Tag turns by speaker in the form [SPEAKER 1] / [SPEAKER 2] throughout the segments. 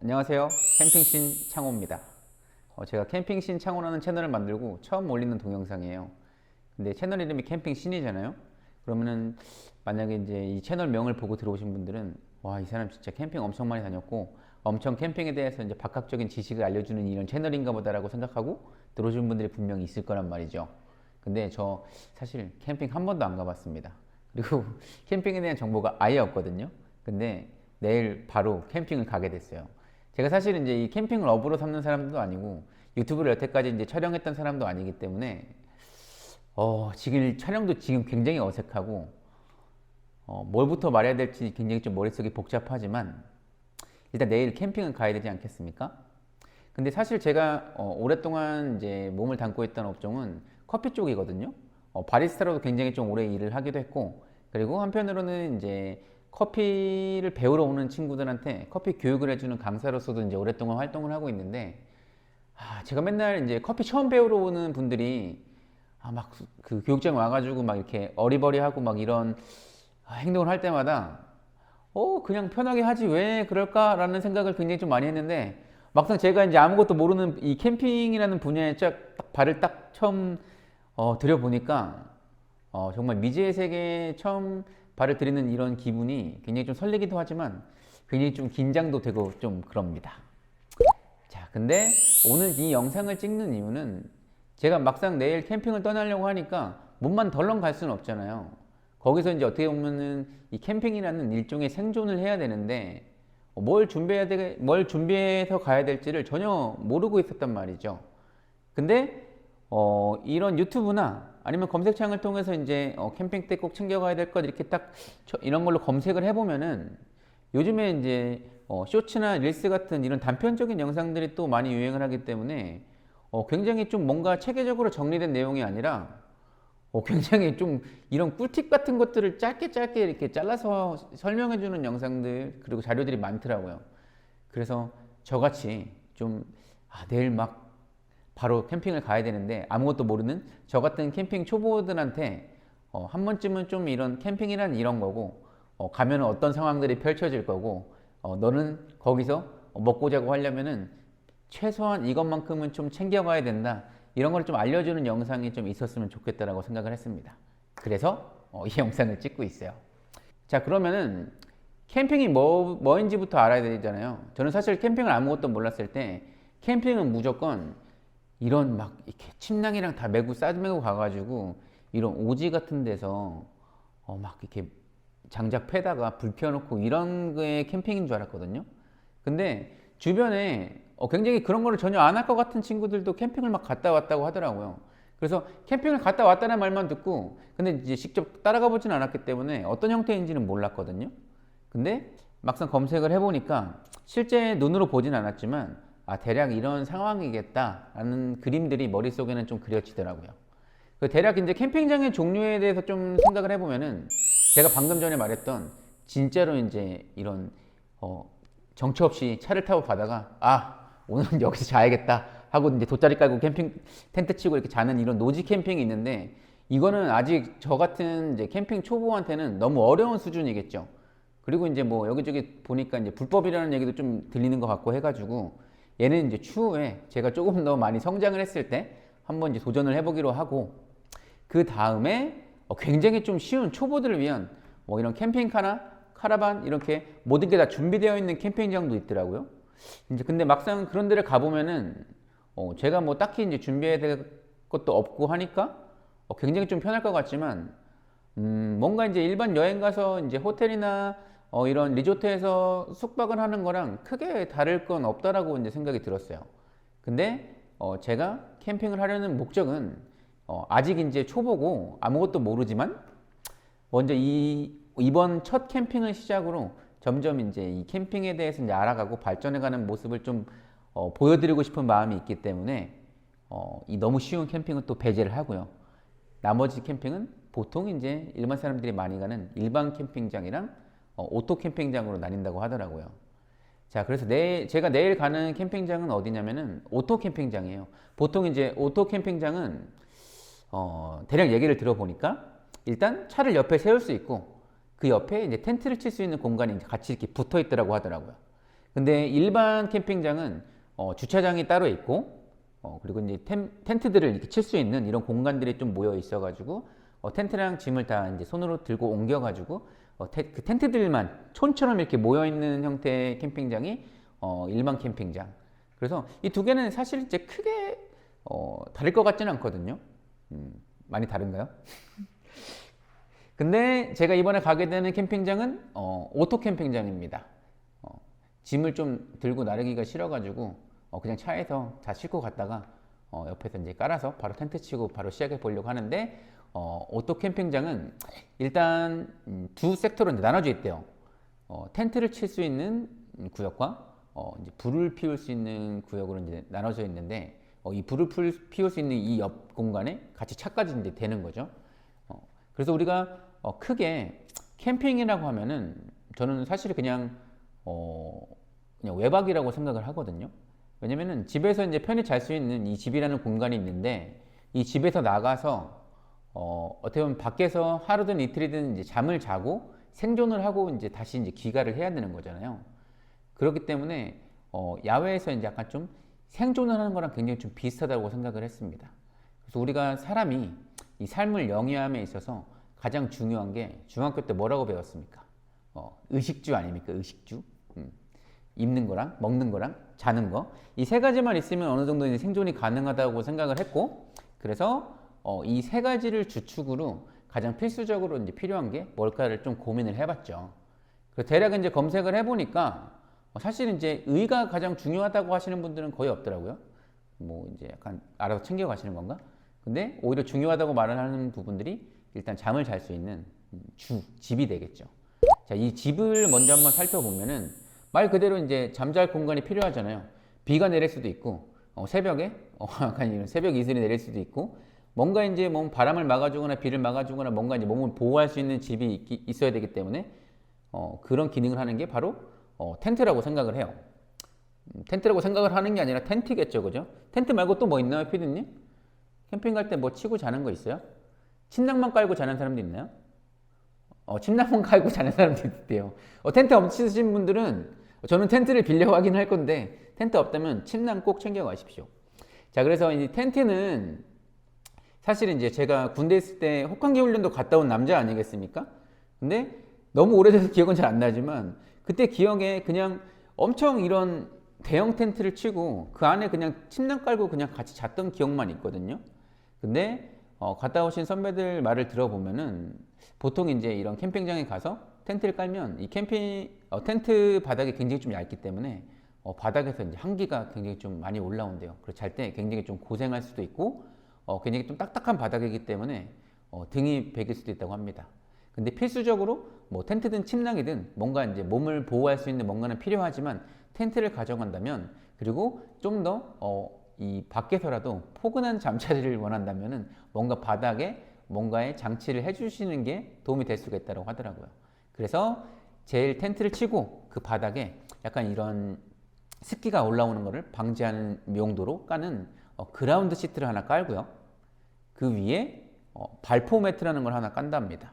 [SPEAKER 1] 안녕하세요. 캠핑신 창호입니다. 제가 캠핑신 창호라는 채널을 만들고 처음 올리는 동영상이에요. 근데 채널 이름이 캠핑신이잖아요. 그러면은 만약에 이제 이 채널 명을 보고 들어오신 분들은 와, 이 사람 진짜 캠핑 엄청 많이 다녔고 엄청 캠핑에 대해서 이제 박학적인 지식을 알려주는 이런 채널인가 보다라고 생각하고 들어오신 분들이 분명히 있을 거란 말이죠. 근데 저 사실 캠핑 한 번도 안 가봤습니다. 그리고 캠핑에 대한 정보가 아예 없거든요. 근데 내일 바로 캠핑을 가게 됐어요. 제가 사실 이제 이 캠핑을 업으로 삼는 사람도 아니고 유튜브를 여태까지 이제 촬영했던 사람도 아니기 때문에 지금 촬영도 지금 굉장히 어색하고 뭘부터 말해야 될지 굉장히 좀 머릿속이 복잡하지만 일단 내일 캠핑은 가야 되지 않겠습니까? 근데 사실 제가 오랫동안 이제 몸을 담고 있던 업종은 커피 쪽이거든요. 바리스타로도 굉장히 좀 오래 일을 하기도 했고, 그리고 한편으로는 이제 커피를 배우러 오는 친구들한테 커피 교육을 해주는 강사로서도 이제 오랫동안 활동을 하고 있는데, 제가 맨날 이제 커피 처음 배우러 오는 분들이 막 그 교육장에 와가지고 막 이렇게 어리버리하고 막 이런 행동을 할 때마다 그냥 편하게 하지 왜 그럴까라는 생각을 굉장히 좀 많이 했는데, 막상 제가 이제 아무것도 모르는 이 캠핑이라는 분야에 딱 발을 딱 처음 들여보니까 정말 미지의 세계에 처음 발을 들이는 이런 기분이 굉장히 좀 설레기도 하지만 굉장히 좀 긴장도 되고 좀 그럽니다. 자, 근데 오늘 이 영상을 찍는 이유는 제가 막상 내일 캠핑을 떠나려고 하니까 몸만 덜렁 갈 수는 없잖아요. 거기서 이제 어떻게 보면은 이 캠핑이라는 일종의 생존을 해야 되는데 뭘 준비해서 가야 될지를 전혀 모르고 있었단 말이죠. 근데 이런 유튜브나 아니면 검색창을 통해서 이제 캠핑 때 꼭 챙겨가야 될 것 이렇게 딱 이런 걸로 검색을 해보면은 요즘에 이제 쇼츠나 릴스 같은 이런 단편적인 영상들이 또 많이 유행을 하기 때문에 굉장히 좀 뭔가 체계적으로 정리된 내용이 아니라 굉장히 좀 이런 꿀팁 같은 것들을 짧게 이렇게 잘라서 설명해주는 영상들 그리고 자료들이 많더라고요. 그래서 저같이 좀 내일 막 바로 캠핑을 가야 되는데 아무것도 모르는 저 같은 캠핑 초보들한테 한 번쯤은 좀 이런 캠핑이란 이런 거고 가면 어떤 상황들이 펼쳐질 거고 너는 거기서 먹고 자고 하려면은 최소한 이것만큼은 좀 챙겨가야 된다. 이런 걸 좀 알려주는 영상이 좀 있었으면 좋겠다라고 생각을 했습니다. 그래서 이 영상을 찍고 있어요. 자, 그러면은 캠핑이 뭐인지부터 알아야 되잖아요. 저는 사실 캠핑을 아무것도 몰랐을 때 캠핑은 무조건 이런 막 이렇게 침낭이랑 다 메고 싸매고 가가지고 이런 오지 같은 데서 막 이렇게 장작 패다가 불 펴놓고 이런 게 캠핑인 줄 알았거든요. 근데 주변에 굉장히 그런 거를 전혀 안 할 것 같은 친구들도 캠핑을 막 갔다 왔다고 하더라고요. 그래서 캠핑을 갔다 왔다는 말만 듣고 근데 이제 직접 따라가 보진 않았기 때문에 어떤 형태인지는 몰랐거든요. 근데 막상 검색을 해보니까 실제 눈으로 보진 않았지만 대략 이런 상황이겠다라는 그림들이 머릿속에는 좀 그려지더라고요. 대략 이제 캠핑장의 종류에 대해서 좀 생각을 해보면은 제가 방금 전에 말했던 진짜로 이제 이런 정처 없이 차를 타고 가다가 오늘은 여기서 자야겠다 하고 이제 돗자리 깔고 캠핑 텐트 치고 이렇게 자는 이런 노지 캠핑이 있는데 이거는 아직 저 같은 이제 캠핑 초보한테는 너무 어려운 수준이겠죠. 그리고 이제 뭐 여기저기 보니까 이제 불법이라는 얘기도 좀 들리는 것 같고 해가지고 얘는 이제 추후에 제가 조금 더 많이 성장을 했을 때 한번 이제 도전을 해보기로 하고 그 다음에 굉장히 좀 쉬운 초보들을 위한 뭐 이런 캠핑카나 카라반 이렇게 모든 게 다 준비되어 있는 캠핑장도 있더라고요. 이제 근데 막상 그런 데를 가보면은 제가 뭐 딱히 이제 준비해야 될 것도 없고 하니까 굉장히 좀 편할 것 같지만 뭔가 이제 일반 여행 가서 이제 호텔이나 이런 리조트에서 숙박을 하는 거랑 크게 다를 건 없다라고 이제 생각이 들었어요. 근데 제가 캠핑을 하려는 목적은 아직 이제 초보고 아무것도 모르지만 먼저 이번 첫 캠핑을 시작으로 점점 이제 이 캠핑에 대해서 이제 알아가고 발전해가는 모습을 좀 보여드리고 싶은 마음이 있기 때문에 이 너무 쉬운 캠핑은 또 배제를 하고요. 나머지 캠핑은 보통 이제 일반 사람들이 많이 가는 일반 캠핑장이랑 오토 캠핑장으로 나뉜다고 하더라고요. 자, 그래서 제가 내일 가는 캠핑장은 어디냐면은 오토 캠핑장이에요. 보통 이제 오토 캠핑장은 대략 얘기를 들어보니까 일단 차를 옆에 세울 수 있고 그 옆에 이제 텐트를 칠 수 있는 공간이 이제 같이 이렇게 붙어 있더라고 하더라고요. 근데 일반 캠핑장은 주차장이 따로 있고 그리고 이제 텐트들을 이렇게 칠 수 있는 이런 공간들이 좀 모여 있어가지고 텐트랑 짐을 다 이제 손으로 들고 옮겨가지고 그 텐트들만 촌처럼 이렇게 모여 있는 형태의 캠핑장이 일반 캠핑장. 그래서 이 두 개는 사실 이제 크게 다를 것 같지는 않거든요. 많이 다른가요? 근데 제가 이번에 가게 되는 캠핑장은 오토 캠핑장입니다. 짐을 좀 들고 나르기가 싫어가지고 그냥 차에서 다 싣고 갔다가 옆에서 이제 깔아서 바로 텐트 치고 바로 시작해 보려고 하는데 오토 캠핑장은 일단 두 섹터로 이제 나눠져 있대요. 텐트를 칠 수 있는 구역과 이제 불을 피울 수 있는 구역으로 이제 나눠져 있는데 이 불을 피울 수 있는 이 옆 공간에 같이 차까지 이제 되는 거죠. 그래서 우리가 크게 캠핑이라고 하면은 저는 사실 그냥 외박이라고 생각을 하거든요. 왜냐면은 집에서 이제 편히 잘 수 있는 이 집이라는 공간이 있는데 이 집에서 나가서 어떻게 보면 밖에서 하루든 이틀이든 이제 잠을 자고 생존을 하고 이제 다시 이제 귀가를 해야 되는 거잖아요. 그렇기 때문에 야외에서 이제 약간 좀 생존을 하는 거랑 굉장히 좀 비슷하다고 생각을 했습니다. 그래서 우리가 사람이 이 삶을 영위함에 있어서 가장 중요한 게 중학교 때 뭐라고 배웠습니까? 의식주 아닙니까? 의식주. 입는 거랑 먹는 거랑 자는 거. 이 세 가지만 있으면 어느 정도 이제 생존이 가능하다고 생각을 했고, 그래서 이 세 가지를 주축으로 가장 필수적으로 이제 필요한 게 뭘까를 좀 고민을 해봤죠. 그래서 대략 이제 검색을 해보니까 사실 이제 의가 가장 중요하다고 하시는 분들은 거의 없더라고요. 뭐 이제 약간 알아서 챙겨 가시는 건가? 근데 오히려 중요하다고 말을 하는 부분들이 일단 잠을 잘 수 있는 집이 되겠죠. 자, 이 집을 먼저 한번 살펴보면은 말 그대로 이제 잠잘 공간이 필요하잖아요. 비가 내릴 수도 있고, 새벽에, 약간 이런 새벽 이슬이 내릴 수도 있고, 뭔가 이제 뭐 바람을 막아주거나 비를 막아주거나 뭔가 이제 몸을 보호할 수 있는 집이 있어야 되기 때문에, 그런 기능을 하는 게 바로, 텐트라고 생각을 해요. 텐트라고 생각을 하는 게 아니라 텐트겠죠, 그죠? 텐트 말고 또 뭐 있나요, 피디님? 캠핑 갈 때 뭐 치고 자는 거 있어요? 침낭만 깔고 자는 사람도 있나요? 침낭만 깔고 자는 사람도 있대요. 텐트 없으신 분들은 저는 텐트를 빌려 가긴 할 건데 텐트 없다면 침낭 꼭 챙겨 가십시오. 자, 그래서 이 텐트는 사실 이제 제가 군대 있을 때 혹한기 훈련도 갔다 온 남자 아니겠습니까? 근데 너무 오래돼서 기억은 잘 안 나지만 그때 기억에 그냥 엄청 이런 대형 텐트를 치고 그 안에 그냥 침낭 깔고 그냥 같이 잤던 기억만 있거든요. 근데 갔다 오신 선배들 말을 들어보면은 보통 이제 이런 캠핑장에 가서 텐트를 깔면 이 텐트 바닥이 굉장히 좀 얇기 때문에 바닥에서 이제 한기가 굉장히 좀 많이 올라온대요. 그래서 잘 때 굉장히 좀 고생할 수도 있고 굉장히 좀 딱딱한 바닥이기 때문에 등이 베길 수도 있다고 합니다. 근데 필수적으로 뭐 텐트든 침낭이든 뭔가 이제 몸을 보호할 수 있는 뭔가는 필요하지만 텐트를 가져간다면 그리고 좀 더 이 밖에서라도 포근한 잠자리를 원한다면은 뭔가 바닥에 뭔가의 장치를 해주시는 게 도움이 될 수가 있다고 하더라고요. 그래서 제일 텐트를 치고 그 바닥에 약간 이런 습기가 올라오는 것을 방지하는 용도로 까는 그라운드 시트를 하나 깔고요. 그 위에 발포 매트라는 걸 하나 깐답니다.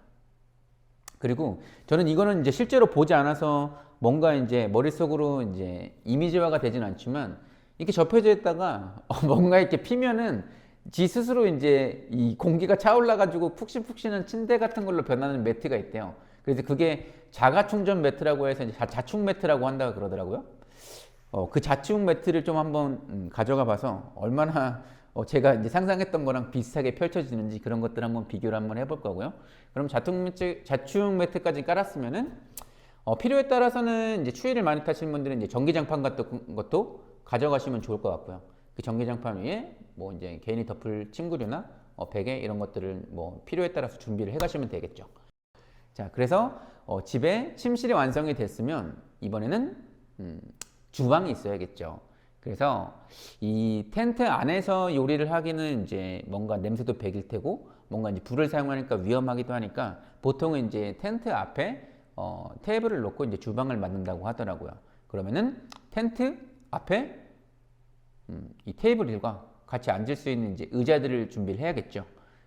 [SPEAKER 1] 그리고 저는 이거는 이제 실제로 보지 않아서 뭔가 이제 머릿속으로 이제 이미지화가 되진 않지만 이렇게 접혀져 있다가 뭔가 이렇게 피면은 지 스스로 이제 이 공기가 차올라가지고 푹신푹신한 침대 같은 걸로 변하는 매트가 있대요. 그래서 그게 자가 충전 매트라고 해서 이제 자충 매트라고 한다고 그러더라고요. 그 자충 매트를 좀 한번 가져가 봐서 얼마나 제가 이제 상상했던 거랑 비슷하게 펼쳐지는지 그런 것들 한번 비교를 한번 해볼 거고요. 그럼 자충 매트까지 깔았으면은 필요에 따라서는 이제 추위를 많이 타시는 분들은 이제 전기장판 같은 것도 가져가시면 좋을 것 같고요. 그 전기장판 위에 뭐 이제 개인이 덮을 침구류나 베개 이런 것들을 뭐 필요에 따라서 준비를 해 가시면 되겠죠. 자, 그래서 집에 침실이 완성이 됐으면 이번에는 주방이 있어야겠죠. 그래서 이 텐트 안에서 요리를 하기는 이제 뭔가 냄새도 배길 테고 뭔가 이제 불을 사용하니까 위험하기도 하니까 보통은 이제 텐트 앞에 테이블을 놓고 이제 주방을 만든다고 하더라고요. 그러면은 텐트 앞에 이 테이블과 같이 앉을 수 있는 이제 의자들을 준비를 해야겠죠.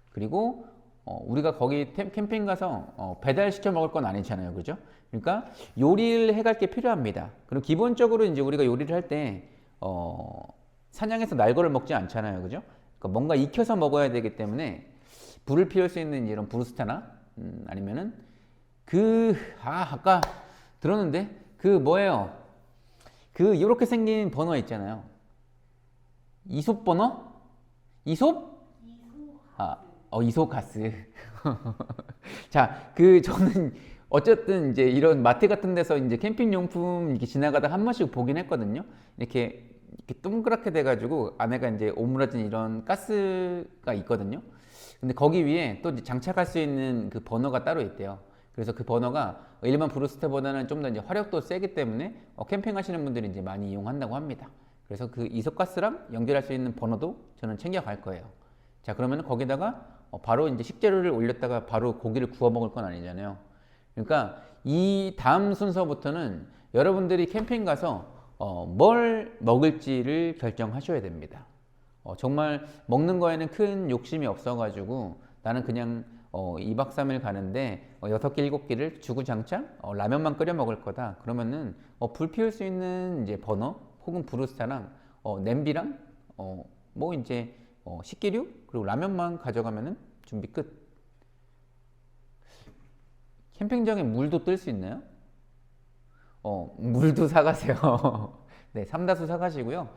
[SPEAKER 1] 그리고 우리가 거기 캠핑 가서 배달 시켜 먹을 건 아니잖아요, 그죠? 그러니까 요리를 해갈 게 필요합니다. 그리고 기본적으로 이제 우리가 요리를 할 때 사냥해서 날 거를 먹지 않잖아요, 그죠? 그러니까 뭔가 익혀서 먹어야 되기 때문에 불을 피울 수 있는 이런 브루스타나 아니면은 아까 들었는데 그 뭐예요? 그 요렇게 생긴 버너 있잖아요. 이솝 버너? 이솝? 이소가스. 자, 저는 어쨌든 이제 이런 마트 같은 데서 이제 캠핑 용품 이렇게 지나가다 한 번씩 보긴 했거든요. 이렇게 동그랗게 돼가지고 안에가 이제 오므라진 이런 가스가 있거든요. 근데 거기 위에 또 이제 장착할 수 있는 그 버너가 따로 있대요. 그래서 그 버너가 일반 브루스터보다는 좀 더 이제 화력도 세기 때문에 캠핑 하시는 분들이 이제 많이 이용한다고 합니다. 그래서 그 이소가스랑 연결할 수 있는 버너도 저는 챙겨갈 거예요. 자, 그러면 거기다가 바로 이제 식재료를 올렸다가 바로 고기를 구워 먹을 건 아니잖아요. 그러니까 이 다음 순서부터는 여러분들이 캠핑 가서 뭘 먹을지를 결정하셔야 됩니다. 정말 먹는 거에는 큰 욕심이 없어가지고 나는 그냥 2박 3일 가는데 6끼 7끼를 주구장창 라면만 끓여 먹을 거다. 그러면은 불 피울 수 있는 이제 버너 혹은 브루스타랑 냄비랑 뭐 이제 식기류 그리고 라면만 가져가면은 준비 끝. 캠핑장에 물도 뜰 수 있나요? 물도 사가세요. 네, 삼다수 사가시고요.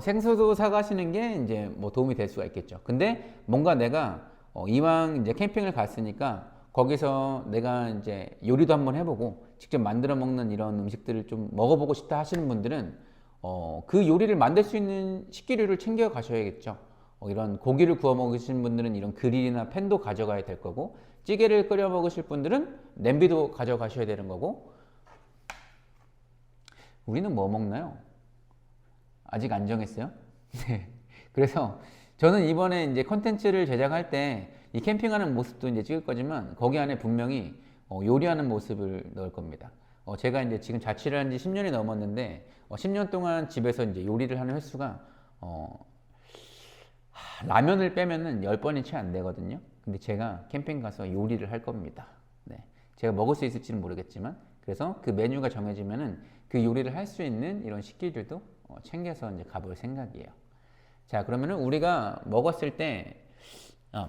[SPEAKER 1] 생수도 사가시는 게 이제 뭐 도움이 될 수가 있겠죠. 근데 뭔가 내가 이왕 이제 캠핑을 갔으니까 거기서 내가 이제 요리도 한번 해보고 직접 만들어 먹는 이런 음식들을 좀 먹어보고 싶다 하시는 분들은 그 요리를 만들 수 있는 식기류를 챙겨 가셔야겠죠. 이런 고기를 구워 먹으시는 분들은 이런 그릴이나 팬도 가져가야 될 거고, 찌개를 끓여 먹으실 분들은 냄비도 가져가셔야 되는 거고. 우리는 뭐 먹나요? 아직 안 정했어요? 네. 그래서 저는 이번에 이제 컨텐츠를 제작할 때 이 캠핑하는 모습도 이제 찍을 거지만 거기 안에 분명히 요리하는 모습을 넣을 겁니다. 제가 이제 지금 자취를 한 지 10년이 넘었는데 10년 동안 집에서 이제 요리를 하는 횟수가 라면을 빼면은 10번이 채 안 되거든요. 근데 제가 캠핑 가서 요리를 할 겁니다. 네. 제가 먹을 수 있을지는 모르겠지만 그래서 그 메뉴가 정해지면은 그 요리를 할 수 있는 이런 식기들도 챙겨서 이제 가볼 생각이에요. 자, 그러면은 우리가 먹었을 때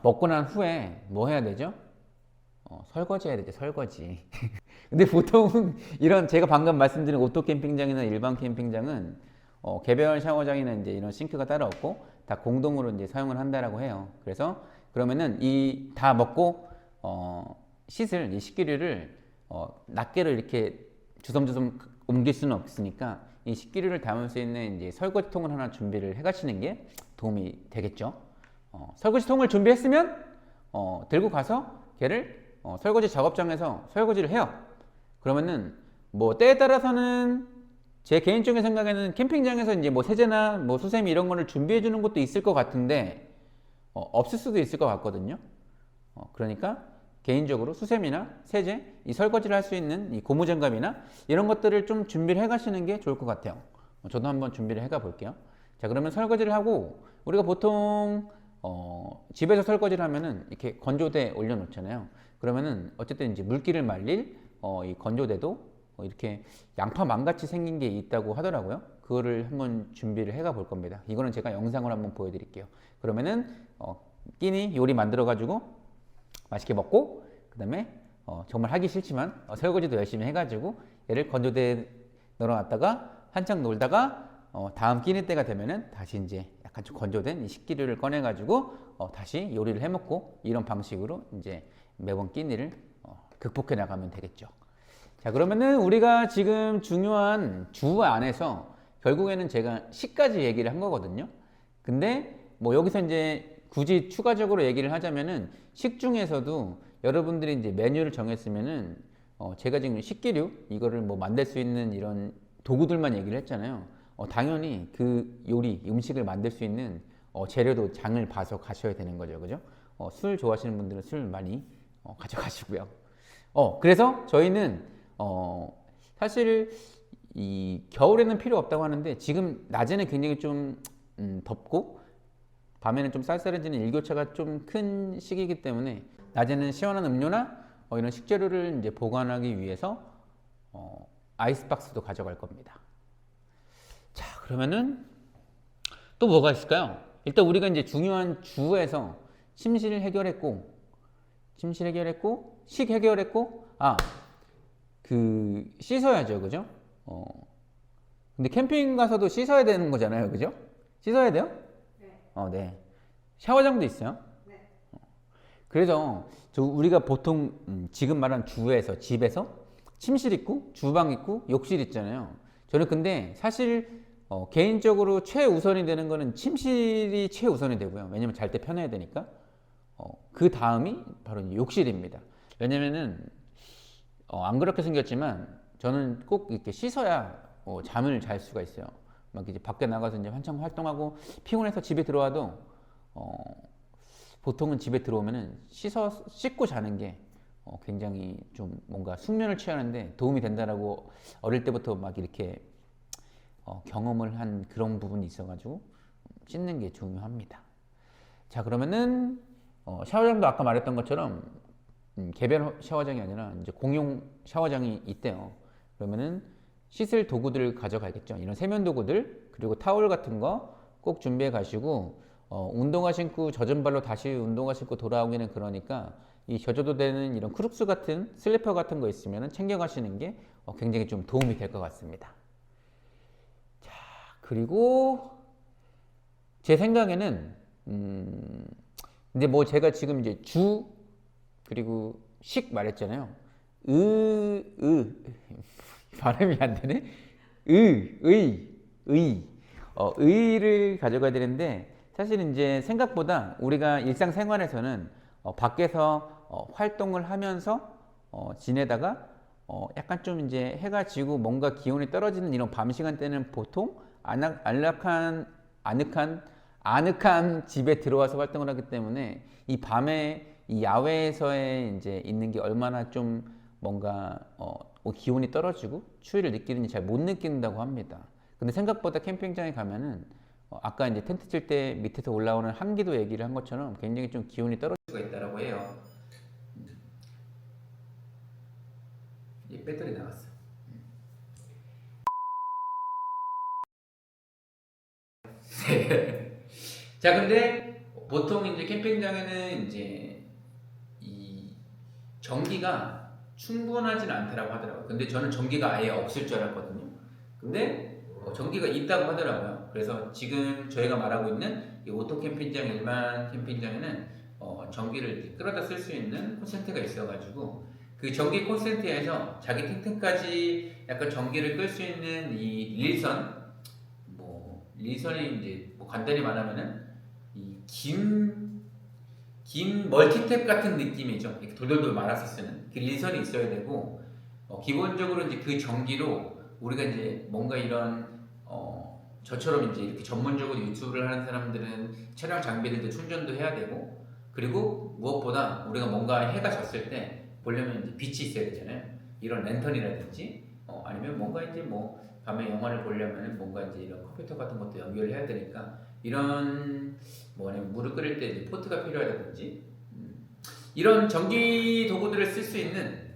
[SPEAKER 1] 먹고 난 후에 뭐 해야 되죠? 설거지 해야 되죠, 설거지. 근데 보통 이런 제가 방금 말씀드린 오토 캠핑장이나 일반 캠핑장은 개별 샤워장이나 이제 이런 싱크가 따로 없고 다 공동으로 이제 사용을 한다라고 해요. 그래서 그러면은 이 다 먹고 씻을 이 식기류를 낱개로 이렇게 주섬주섬 옮길 수는 없으니까 이 식기류를 담을 수 있는 이제 설거지통을 하나 준비를 해가시는 게 도움이 되겠죠. 설거지통을 준비했으면 들고 가서 걔를 설거지 작업장에서 설거지를 해요. 그러면은 뭐 때에 따라서는 제 개인적인 생각에는 캠핑장에서 이제 뭐 세제나 뭐 수세미 이런 거를 준비해 주는 것도 있을 것 같은데 없을 수도 있을 것 같거든요. 그러니까 개인적으로 수세미나 세제, 이 설거지를 할 수 있는 이 고무장갑이나 이런 것들을 좀 준비를 해 가시는 게 좋을 것 같아요. 저도 한번 준비를 해 가 볼게요. 자, 그러면 설거지를 하고 우리가 보통 집에서 설거지를 하면은 이렇게 건조대에 올려 놓잖아요. 그러면은 어쨌든 이제 물기를 말릴 이 건조대도 이렇게 양파 망같이 생긴 게 있다고 하더라고요. 그거를 한번 준비를 해가 볼 겁니다. 이거는 제가 영상으로 한번 보여드릴게요. 그러면은 끼니 요리 만들어 가지고 맛있게 먹고 그 다음에 정말 하기 싫지만 설거지도 열심히 해가지고 얘를 건조대에 넣어놨다가 한창 놀다가 다음 끼니 때가 되면은 다시 이제 약간 좀 건조된 이 식기류를 꺼내가지고 다시 요리를 해먹고 이런 방식으로 이제 매번 끼니를 극복해 나가면 되겠죠. 자, 그러면은 우리가 지금 중요한 주 안에서 결국에는 제가 식까지 얘기를 한 거거든요. 근데 뭐 여기서 이제 굳이 추가적으로 얘기를 하자면은 식 중에서도 여러분들이 이제 메뉴를 정했으면은 제가 지금 식기류 이거를 뭐 만들 수 있는 이런 도구들만 얘기를 했잖아요. 당연히 그 요리 음식을 만들 수 있는 재료도 장을 봐서 가셔야 되는 거죠, 그죠? 술 좋아하시는 분들은 술 많이 가져가시고요. 그래서 저희는 사실 이 겨울에는 필요 없다고 하는데 지금 낮에는 굉장히 좀 덥고 밤에는 좀 쌀쌀해지는 일교차가 좀 큰 시기이기 때문에 낮에는 시원한 음료나 이런 식재료를 이제 보관하기 위해서 아이스박스도 가져갈 겁니다. 자, 그러면은 또 뭐가 있을까요? 일단 우리가 이제 중요한 주에서 침실 해결했고, 식 해결했고, 그 씻어야죠, 그죠? 근데 캠핑 가서도 씻어야 되는 거잖아요, 그죠? 씻어야 돼요? 네. 네. 샤워장도 있어요.
[SPEAKER 2] 네.
[SPEAKER 1] 그래서 우리가 보통 지금 말한 주에서 집에서 침실 있고 주방 있고 욕실 있잖아요. 저는 근데 사실 개인적으로 최우선이 되는 거는 침실이 최우선이 되고요. 왜냐면 잘 때 편해야 되니까. 그 다음이 바로 이제 욕실입니다. 왜냐면은 안 그렇게 생겼지만 저는 꼭 이렇게 씻어야 잠을 잘 수가 있어요. 막 이제 밖에 나가서 이제 한참 활동하고 피곤해서 집에 들어와도 보통은 집에 들어오면은 씻고 자는 게 굉장히 좀 뭔가 숙면을 취하는데 도움이 된다라고 어릴 때부터 막 이렇게 경험을 한 그런 부분이 있어가지고 씻는 게 중요합니다. 자, 그러면은 샤워장도 아까 말했던 것처럼 개별 샤워장이 아니라 이제 공용 샤워장이 있대요. 그러면은 씻을 도구들을 가져가겠죠. 이런 세면 도구들 그리고 타월 같은 거 꼭 준비해 가시고 운동화 신고 젖은 발로 다시 운동화 신고 돌아오기는 그러니까 이 젖어도 되는 이런 크룩스 같은 슬리퍼 같은 거 있으면 챙겨 가시는 게 굉장히 좀 도움이 될 것 같습니다. 자, 그리고 제 생각에는 근데 뭐 제가 지금 이제 주 그리고 식 말했잖아요. 발음이 안 되네. 의를 가져가야 되는데 사실 이제 생각보다 우리가 일상생활에서는 밖에서 활동을 하면서 지내다가 약간 좀 이제 해가 지고 뭔가 기온이 떨어지는 이런 밤 시간대는 보통 아늑한 집에 들어와서 활동을 하기 때문에 이 밤에 이 야외에서의 이제 있는 게 얼마나 좀 뭔가 기온이 떨어지고 추위를 느끼는지 잘 못 느낀다고 합니다. 근데 생각보다 캠핑장에 가면은 아까 이제 텐트 칠 때 밑에서 올라오는 한기도 얘기를 한 것처럼 굉장히 좀 기온이 떨어질 수가 있다라고 해요. 이 배터리 나갔어. 자, 근데 보통 이제 캠핑장에는 이제 이 전기가 충분하진 않다라고 하더라고요. 근데 저는 전기가 아예 없을 줄 알았거든요. 근데 전기가 있다고 하더라고요. 그래서 지금 저희가 말하고 있는 이 오토 캠핑장, 일반 캠핑장에는 전기를 끌어다 쓸 수 있는 콘센트가 있어가지고 그 전기 콘센트에서 자기 텐트까지 약간 전기를 끌 수 있는 이 릴선이 이제 뭐 간단히 말하면은 이 긴 멀티탭 같은 느낌이죠. 이렇게 돌돌돌 말아서 쓰는 그 릴선이 있어야 되고 기본적으로 이제 그 전기로 우리가 이제 뭔가 이런 저처럼 이제 이렇게 전문적으로 유튜브를 하는 사람들은 촬영 장비들도 충전도 해야 되고 그리고 무엇보다 우리가 뭔가 해가 졌을 때 보려면 이제 빛이 있어야 되잖아요. 이런 랜턴이라든지 아니면 뭔가 이제 뭐 밤에 영화를 보려면 뭔가 이제 이런 컴퓨터 같은 것도 연결해야 되니까 이런 물을 끓일 때 이제 포트가 필요하다든지 이런 전기 도구들을 쓸 수 있는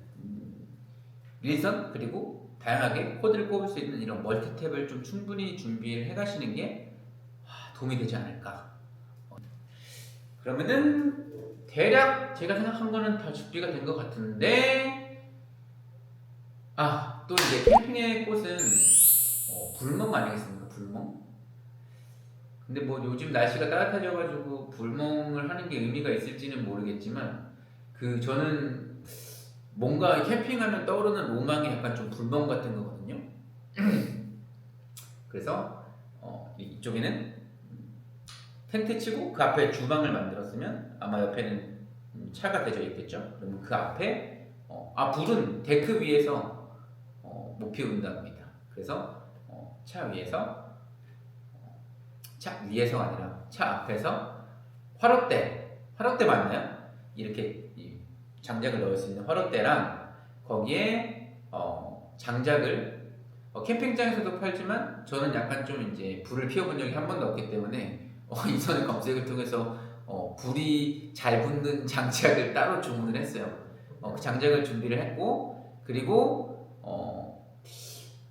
[SPEAKER 1] 릴선 그리고 다양하게 코드를 꼽을 수 있는 이런 멀티탭을 좀 충분히 준비를 해 가시는 게 도움이 되지 않을까. 그러면은 대략 제가 생각한 거는 다 준비가 된 것 같은데 또 이제 캠핑의 꽃은 불멍 아니겠습니까? 불멍? 근데 뭐 요즘 날씨가 따뜻해져가지고 불멍을 하는 게 의미가 있을지는 모르겠지만 저는 뭔가 캠핑하면 떠오르는 로망이 약간 좀 불멍 같은 거거든요. 그래서 이쪽에는 텐트 치고 그 앞에 주방을 만들었으면 아마 옆에는 차가 대져 있겠죠. 그러면 그 앞에 불은 데크 위에서 못 피운답니다. 그래서 차 위에서가 아니라 차 앞에서 화롯대 맞나요? 이렇게 장작을 넣을 수 있는 화롯대랑 거기에 장작을 캠핑장에서도 팔지만 저는 약간 좀 이제 불을 피워본 적이 한 번도 없기 때문에 인터넷 검색을 통해서 불이 잘 붙는 장작을 따로 주문을 했어요. 그 장작을 준비를 했고, 그리고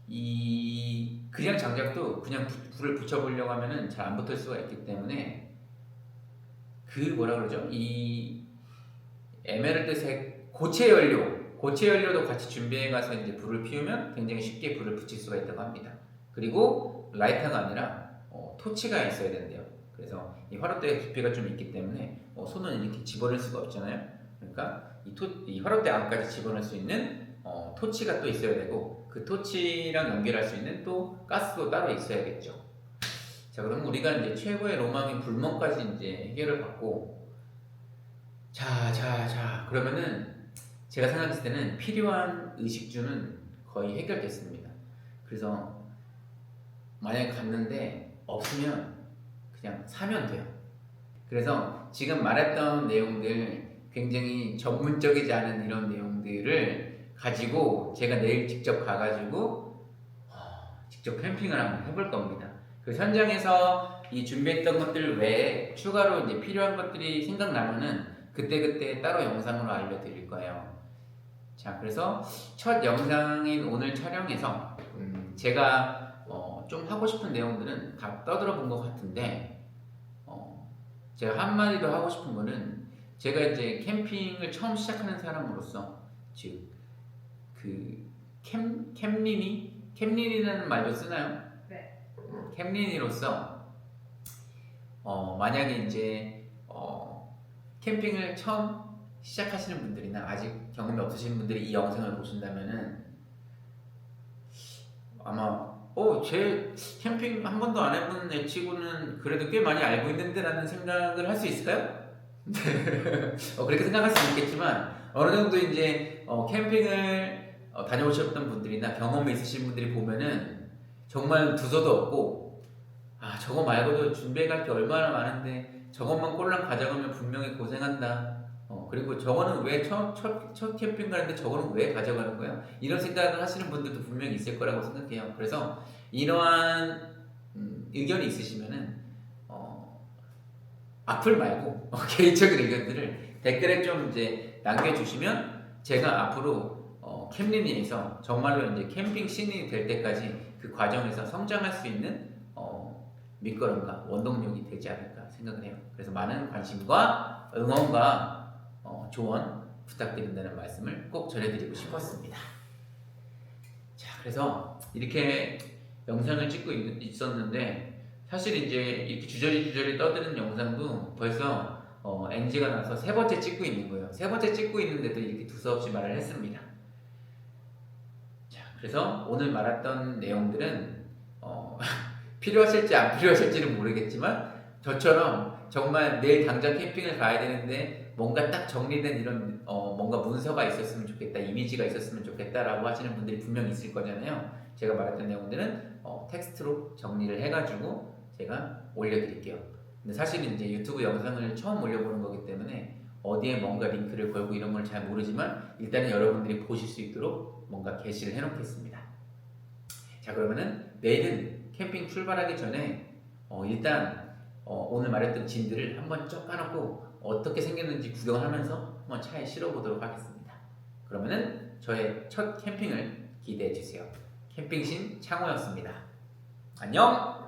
[SPEAKER 1] 이 그냥 장작도 그냥 불을 붙여보려고 하면은 잘 안 붙을 수가 있기 때문에 그 뭐라 그러죠? 이 에메랄드색 고체 연료도 같이 준비해 가서 이제 불을 피우면 굉장히 쉽게 불을 붙일 수가 있다고 합니다. 그리고 라이터가 아니라 토치가 있어야 된대요. 그래서 이 화롯대가 깊이가 좀 있기 때문에 손은 이렇게 집어넣을 수가 없잖아요. 그러니까 이 화롯대 안까지 집어넣을 수 있는 토치가 또 있어야 되고, 그 토치랑 연결할 수 있는 또 가스도 따로 있어야겠죠. 자, 그럼 우리가 이제 최고의 로망인 불멍까지 이제 해결을 받고, 자, 그러면은 제가 생각했을 때는 필요한 의식주는 거의 해결됐습니다. 그래서 만약에 갔는데 없으면 그냥 사면 돼요. 그래서 지금 말했던 내용들, 굉장히 전문적이지 않은 이런 내용들을 가지고 제가 내일 직접 가가지고 직접 캠핑을 한번 해볼 겁니다. 그 현장에서 이 준비했던 것들 외에 추가로 이제 필요한 것들이 생각나면은 그때그때 따로 영상으로 알려드릴 거예요. 자, 그래서 첫 영상인 오늘 촬영에서 제가 좀 하고 싶은 내용들은 다 떠들어 본 것 같은데, 제가 한마디도 하고 싶은 거는, 제가 이제 캠핑을 처음 시작하는 사람으로서, 즉 캠린이라는 말도 쓰나요?
[SPEAKER 2] 네.
[SPEAKER 1] 캠린이로서 만약에 이제 캠핑을 처음 시작하시는 분들이나 아직 경험이 없으신 분들이 이 영상을 보신다면은 아마 제 캠핑 한 번도 안 해본 애 치고는 그래도 꽤 많이 알고 있는데 라는 생각을 할 수 있을까요? 그렇게 생각할 수 있겠지만, 어느 정도 이제 캠핑을 다녀오셨던 분들이나 경험이 있으신 분들이 보면은 정말 두서도 없고, 저거 말고도 준비해갈 게 얼마나 많은데 저것만 꼴랑 가져가면 분명히 고생한다. 그리고 저거는 왜 첫 캠핑 가는데 저거는 왜 가져가는 거야? 이런 생각을 하시는 분들도 분명히 있을 거라고 생각해요. 그래서 이러한 의견이 있으시면은 악플 말고 개인적인 의견들을 댓글에 좀 이제 남겨주시면 제가 앞으로 캠린이에서 정말로 이제 캠핑 신인이 될 때까지 그 과정에서 성장할 수 있는 밑거름과 원동력이 되지 않을까 생각을 해요. 그래서 많은 관심과 응원과 조언 부탁드린다는 말씀을 꼭 전해드리고 싶었습니다. 자, 그래서 이렇게 영상을 찍고 있었는데, 사실 이제 이렇게 주저리 떠드는 영상도 벌써 NG가 나서 세 번째 찍고 있는 거예요. 세 번째 찍고 있는데도 이렇게 두서없이 말을 했습니다. 자, 그래서 오늘 말했던 내용들은 필요하실지 안 필요하실지는 모르겠지만, 저처럼 정말 내일 당장 캠핑을 가야 되는데 뭔가 딱 정리된 이런 뭔가 문서가 있었으면 좋겠다, 이미지가 있었으면 좋겠다라고 하시는 분들이 분명히 있을 거잖아요. 제가 말했던 내용들은 텍스트로 정리를 해가지고 제가 올려드릴게요. 근데 사실 이제 유튜브 영상을 처음 올려보는 거기 때문에 어디에 뭔가 링크를 걸고 이런 걸 잘 모르지만, 일단은 여러분들이 보실 수 있도록 뭔가 게시를 해놓겠습니다. 자, 그러면은 내일은 캠핑 출발하기 전에 일단 오늘 말했던 짐들을 한번 쭉 까놓고 어떻게 생겼는지 구경하면서 한번 차에 실어보도록 하겠습니다. 그러면은 저의 첫 캠핑을 기대해 주세요. 캠핑신 창호였습니다. 안녕!